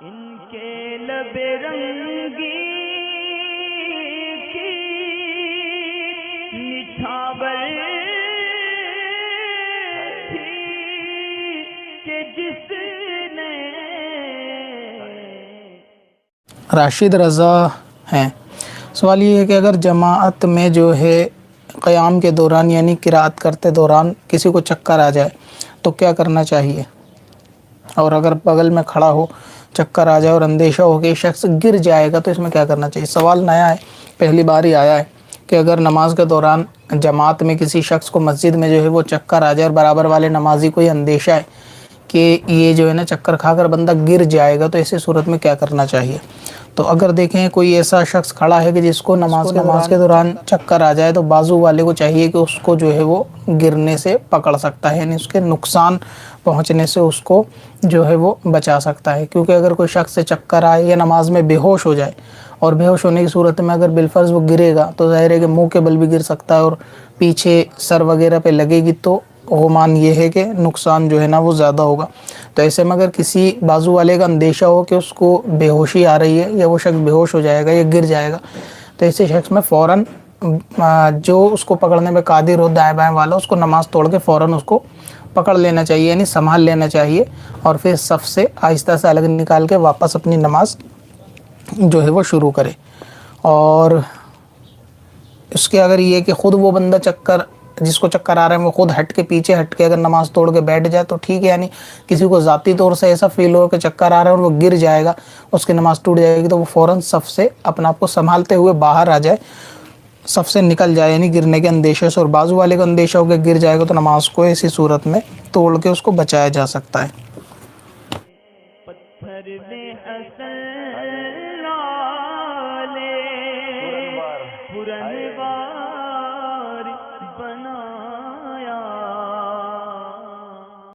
ان کے لب رنگی کی نچھاور تھی کہ جس نے راشد رضا ہیں۔ سوال یہ ہے کہ اگر جماعت میں جو ہے قیام کے دوران یعنی قرات کرتے دوران کسی کو چکر آ جائے تو کیا کرنا چاہیے، اور اگر بغل میں کھڑا ہو چکر آ جائے اور اندیشہ ہو کہ یہ شخص گر جائے گا تو اس میں کیا کرنا چاہیے؟ سوال نیا ہے، پہلی بار ہی آیا ہے کہ اگر نماز کے دوران جماعت میں کسی شخص کو مسجد میں جو ہے وہ چکر آ جائے اور برابر والے نمازی کو یہ اندیشہ ہے کہ یہ جو ہے نا چکر کھا کر بندہ گر جائے گا تو ایسی صورت میں کیا کرنا چاہیے؟ تو اگر دیکھیں کوئی ایسا شخص کھڑا ہے کہ جس کو نماز کے دوران چکر آ جائے تو بازو والے کو چاہیے کہ اس کو جو ہے وہ گرنے سے پکڑ سکتا ہے، یعنی اس کے نقصان پہنچنے سے اس کو جو ہے وہ بچا سکتا ہے، کیونکہ اگر کوئی شخص سے چکر آئے یا نماز میں بے ہوش ہو جائے اور بے ہوش ہونے کی صورت میں اگر بالفرض وہ گرے گا تو ظاہر ہے کہ منہ کے بل بھی گر سکتا ہے اور پیچھے سر وغیرہ پہ لگے گی تو گمان یہ ہے کہ نقصان جو ہے نا وہ زیادہ ہوگا۔ تو ایسے میں اگر کسی بازو والے کا اندیشہ ہو کہ اس کو بے ہوشی آ رہی ہے یا وہ شخص بے ہوش ہو جائے گا یا گر جائے گا تو ایسے شخص میں فوراً جو اس کو پکڑنے میں قادر ہو دائیں بائیں والا اس کو نماز توڑ کے فوراً اس کو پکڑ لینا چاہیے، یعنی سنبھال لینا چاہیے، اور پھر صف سے آہستہ سے الگ نکال کے واپس اپنی نماز جو ہے وہ شروع کرے۔ اور اس کے اگر یہ کہ خود وہ بندہ جس کو چکر آ رہا ہے وہ خود ہٹ کے پیچھے ہٹ کے اگر نماز توڑ کے بیٹھ جائے تو ٹھیک ہے، یعنی کسی کو ذاتی طور سے ایسا فیل ہو کہ چکر آ رہا ہے اور وہ گر جائے گا، اس کی نماز ٹوٹ جائے گی، تو وہ فوراً صف سے اپنا آپ کو سنبھالتے ہوئے باہر آ جائے، صف سے نکل جائے، یعنی گرنے کے اندیشے سے۔ اور بازو والے کو اندیشہ ہو کہ گر جائے گا تو نماز کو ایسی صورت میں توڑ کے اس کو بچایا جا سکتا ہے۔ پتھر میں اصل لالے پرنوار